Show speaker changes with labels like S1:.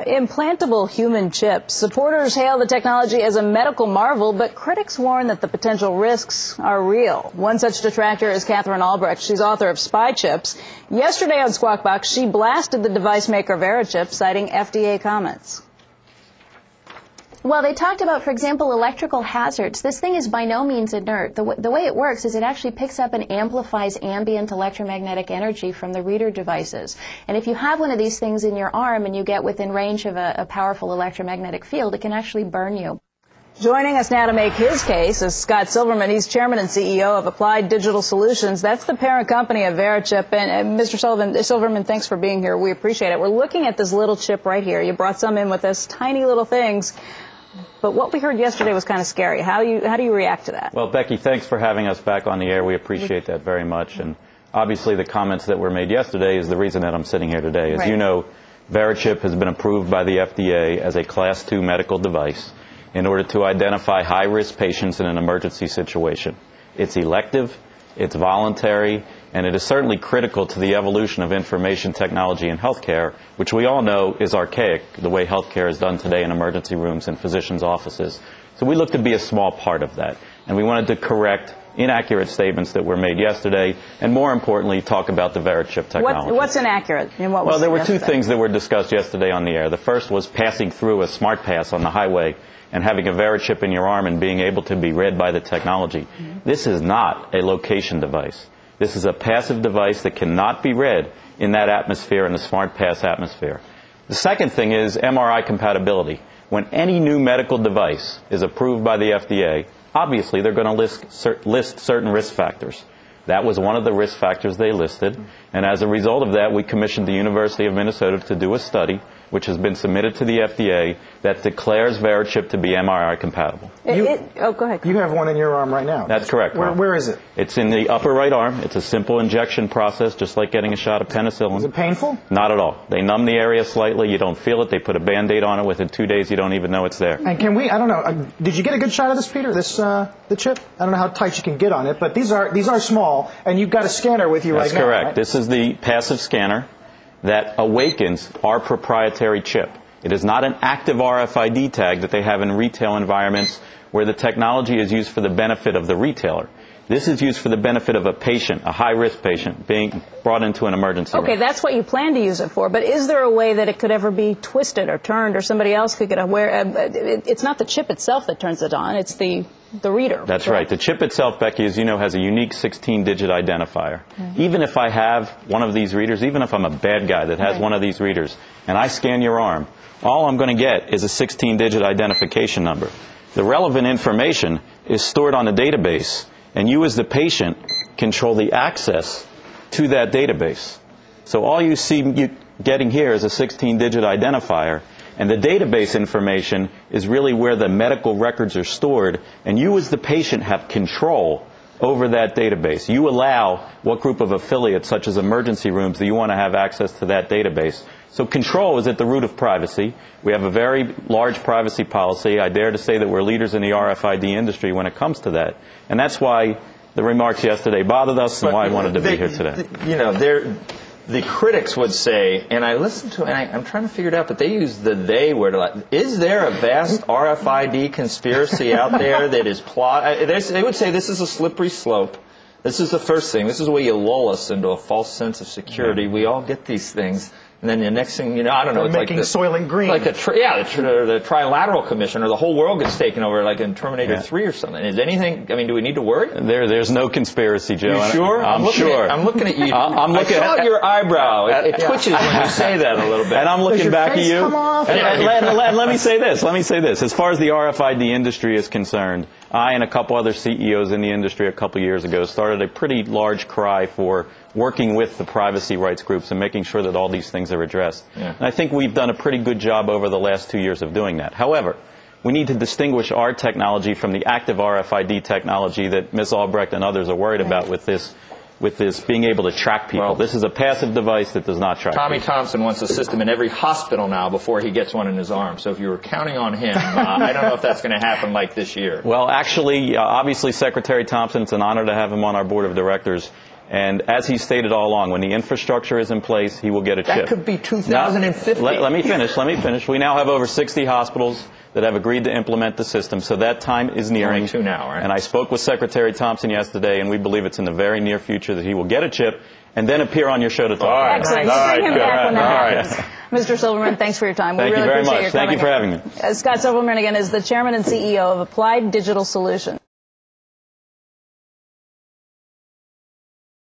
S1: Implantable human chips. Supporters hail the technology as a medical marvel, but critics warn that the potential risks are real. One such detractor is Catherine Albrecht. She's author of Spy Chips. Yesterday on Squawk Box, she blasted the device maker Verichip, citing FDA comments.
S2: Well, they talked about, for example, electrical hazards. This thing is by no means inert. The way it works is it actually picks up and amplifies ambient electromagnetic energy from the reader devices. And if you have one of these things in your arm and you get within range of a powerful electromagnetic field, it can actually burn you.
S1: Joining us now to make his case is Scott Silverman. He's chairman and CEO of Applied Digital Solutions. That's the parent company of Verichip. And Mr. Silverman, thanks for being here. We appreciate it. We're looking at this little chip right here. You brought some in with us, tiny little things. But what we heard yesterday was kind of scary. How do you react to that?
S3: Well, Becky, thanks for having us back on the air. We appreciate that very much. And obviously the comments that were made yesterday is the reason that I'm sitting here today. As you know, Verichip has been approved by the FDA as a Class 2 medical device in order to identify high-risk patients in an emergency situation. It's elective, it's voluntary, and it is certainly critical to the evolution of information technology in healthcare, which we all know is archaic, the way healthcare is done today in emergency rooms and physicians' offices. So we look to be a small part of that, and we wanted to correct inaccurate statements that were made yesterday, and more importantly, talk about the Verichip technology.
S1: What's inaccurate? And what was
S3: well, there were
S1: yesterday?
S3: two things that were discussed yesterday on the air. The first was passing through a smart pass on the highway and having a Verichip in your arm and being able to be read by the technology. This is not a location device. This is a passive device that cannot be read in that atmosphere, in the smart pass atmosphere. The second thing is MRI compatibility. When any new medical device is approved by the FDA, obviously they're going to list certain risk factors. That was one of the risk factors they listed, and as a result of that, we commissioned the University of Minnesota to do a study, which has been submitted to the FDA, that declares Verichip to be MRI compatible.
S1: Oh, go ahead.
S4: You have one in your arm right now.
S3: That's correct.
S4: Where is it?
S3: It's in the upper right arm. It's a simple injection process, just like getting a shot of penicillin.
S4: Is it painful?
S3: Not at all. They numb the area slightly. You don't feel it. They put a Band-Aid on it. Within 2 days, you don't even know it's there.
S4: And can we, I don't know, did you get a good shot of this, Peter, the chip? I don't know how tight you can get on it, but these are small, and you've got a scanner with you right now.
S3: That's correct.
S4: Right?
S3: This is the passive scanner that awakens our proprietary chip. It is not an active RFID tag that they have in retail environments where the technology is used for the benefit of the retailer. This is used for the benefit of a patient, a high-risk patient, being brought into an emergency room.
S1: Okay, that's what you plan to use it for, but is there a way that it could ever be twisted or turned or somebody else could get aware? It's not the chip itself that turns it on, it's the reader.
S3: That's right. The chip itself, Becky, as you know, has a unique 16-digit identifier. Even if I have one of these readers, even if I'm a bad guy that has one of these readers, and I scan your arm, all I'm going to get is a 16-digit identification number. The relevant information is stored on a database, and you as the patient control the access to that database. So all you see you getting here is a 16-digit identifier, and the database information is really where the medical records are stored, and you as the patient have control over that database. You allow what group of affiliates, such as emergency rooms, that you want to have access to that database. So control is at the root of privacy. We have a very large privacy policy. I dare to say that we're leaders in the RFID industry when it comes to that. And that's why the remarks yesterday bothered us and why I wanted to be here today.
S5: You know, the critics would say, and I listened to it, and I'm trying to figure it out, but they use the they word a lot. Is there a vast RFID conspiracy out there that is they would say this is a slippery slope. This is the first thing. This is where you lull us into a false sense of security. We all get these things. And then the next thing you know, I don't know, it's
S4: making
S5: like
S4: Soylent Green.
S5: Like the Trilateral Commission, or the whole world gets taken over, like in Terminator 3 or something. Is anything? I mean, do we need to worry?
S3: There's no conspiracy, Joe.
S5: You sure?
S3: I'm sure.
S5: I'm looking at you. I saw your eyebrow. It twitches when you say that a little bit.
S3: And I'm looking back at you.
S4: Come off?
S3: Let me say this. Let me say this. As far as the RFID industry is concerned, I and a couple other CEOs in the industry a couple years ago started a pretty large cry for working with the privacy rights groups and making sure that all these things are addressed. And I think we've done a pretty good job over the last 2 years of doing that. However, we need to distinguish our technology from the active RFID technology that Ms. Albrecht and others are worried about with this being able to track people. Well, this is a passive device that does not track
S5: Tommy
S3: people.
S5: Thompson wants a system in every hospital now before he gets one in his arm. So if you were counting on him, I don't know if that's going to happen like this year.
S3: Well, actually, obviously, Secretary Thompson, it's an honor to have him on our board of directors. And as he stated all along, when the infrastructure is in place, he will get a chip.
S5: That could be 2050.
S3: Let me finish. We now have over 60 hospitals that have agreed to implement the system, so that time is nearing.
S5: Only 2 now, right?
S3: And I spoke with Secretary Thompson yesterday, and we believe it's in the very near future that he will get a chip and then appear on your show to talk
S5: All right.
S3: about it.
S1: Excellent. We'll bring him back when that
S5: All
S1: happens. Mr. Silverman, thanks for your time.
S3: Thank
S1: we
S3: you
S1: really
S3: very
S1: appreciate
S3: much.
S1: your
S3: Thank you
S1: coming
S3: for
S1: in.
S3: having me.
S1: Scott Silverman, again, is the chairman and CEO of Applied Digital Solutions.